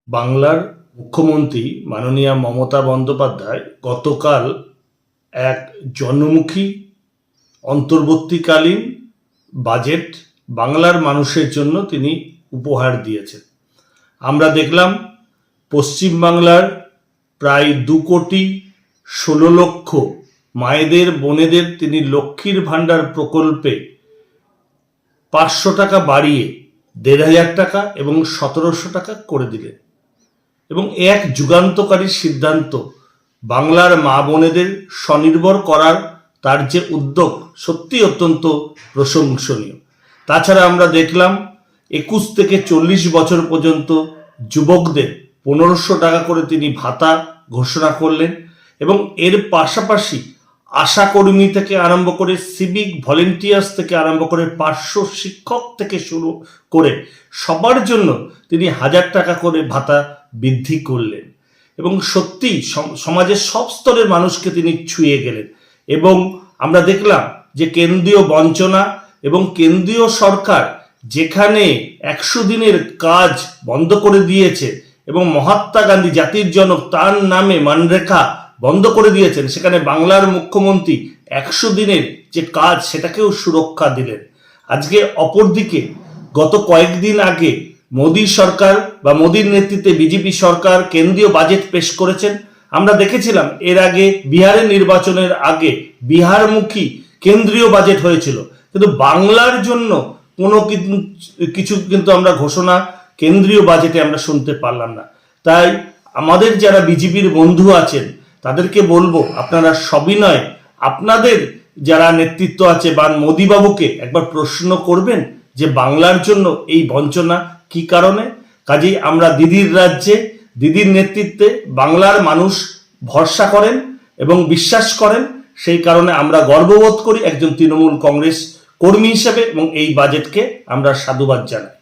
বাংলার মুখ্যমন্ত্রী মাননীয়া মমতা বন্দ্যোপাধ্যায় গতকাল এক জনমুখী অন্তর্বর্তীকালীন বাজেট বাংলার মানুষের জন্য তিনি উপহার দিয়েছেন। আমরা দেখলাম পশ্চিমবাংলার প্রায় 2,16,00,000 মায়েদের বোনেদের তিনি লক্ষ্মীর ভাণ্ডার প্রকল্পে 500 টাকা বাড়িয়ে 1,500 টাকা এবং 1,700 টাকা করে দিলেন। এবং এক যুগান্তকারী সিদ্ধান্ত, বাংলার মা বোনেদের স্বনির্ভর করার তার যে উদ্যোগ সত্যি অত্যন্ত প্রশংসনীয়। তাছাড়া আমরা দেখলাম 21 থেকে 40 বছর পর্যন্ত যুবকদের 1500 টাকা করে তিনি ভাতা ঘোষণা করলেন এবং এর পাশাপাশি আশাকর্মী থেকে আরম্ভ করে সিভিক ভলেন্টিয়ার্স থেকে আরম্ভ করে পার্শ্ব শিক্ষক থেকে শুরু করে সবার জন্য তিনি 1000 টাকা করে ভাতা বৃদ্ধি করলেন এবং সত্যি সমাজের সব স্তরের মানুষকে তিনি ছুঁয়ে গেলেন। এবং আমরা দেখলাম যে কেন্দ্রীয় বঞ্চনা এবং কেন্দ্রীয় সরকার যেখানে 100 দিনের কাজ বন্ধ করে দিয়েছে এবং মহাত্মা গান্ধী জাতির জনক তার নামে মানরেখা বন্ধ করে দিয়েছেন, সেখানে বাংলার মুখ্যমন্ত্রী 100 দিনের যে কাজ সেটাকেও সুরক্ষা দিলেন। আজকে অপরদিকে গত কয়েকদিন আগে মোদী সরকার বা মোদীর নেতৃত্বে বিজেপি সরকার কেন্দ্রীয় বাজেট পেশ করেছেন। আমরা দেখেছিলাম এর আগে বিহারের নির্বাচনের আগে বিহারমুখী কেন্দ্রীয় বাজেট হয়েছিল, কিন্তু বাংলার জন্য কোনো কিছু কিন্তু আমরা ঘোষণা কেন্দ্রীয় বাজেটে আমরা শুনতে পারলাম না। তাই আমাদের যারা বিজেপির বন্ধু আছেন তাদেরকে বলবো, আপনারা সবিনয় আপনাদের যারা নেতৃত্ব আছে বা মোদীবাবুকে একবার প্রশ্ন করবেন যে বাংলার জন্য এই বঞ্চনা কি কারণে। কাজেই আমরা দিদির রাজ্যে দিদির নেতৃত্বে বাংলার মানুষ ভরসা করেন এবং বিশ্বাস করেন, সেই কারণে আমরা গর্ববোধ করি একজন তৃণমূল কংগ্রেস কর্মী হিসেবে এবং এই বাজেটকে আমরা সাধুবাদ জানাই।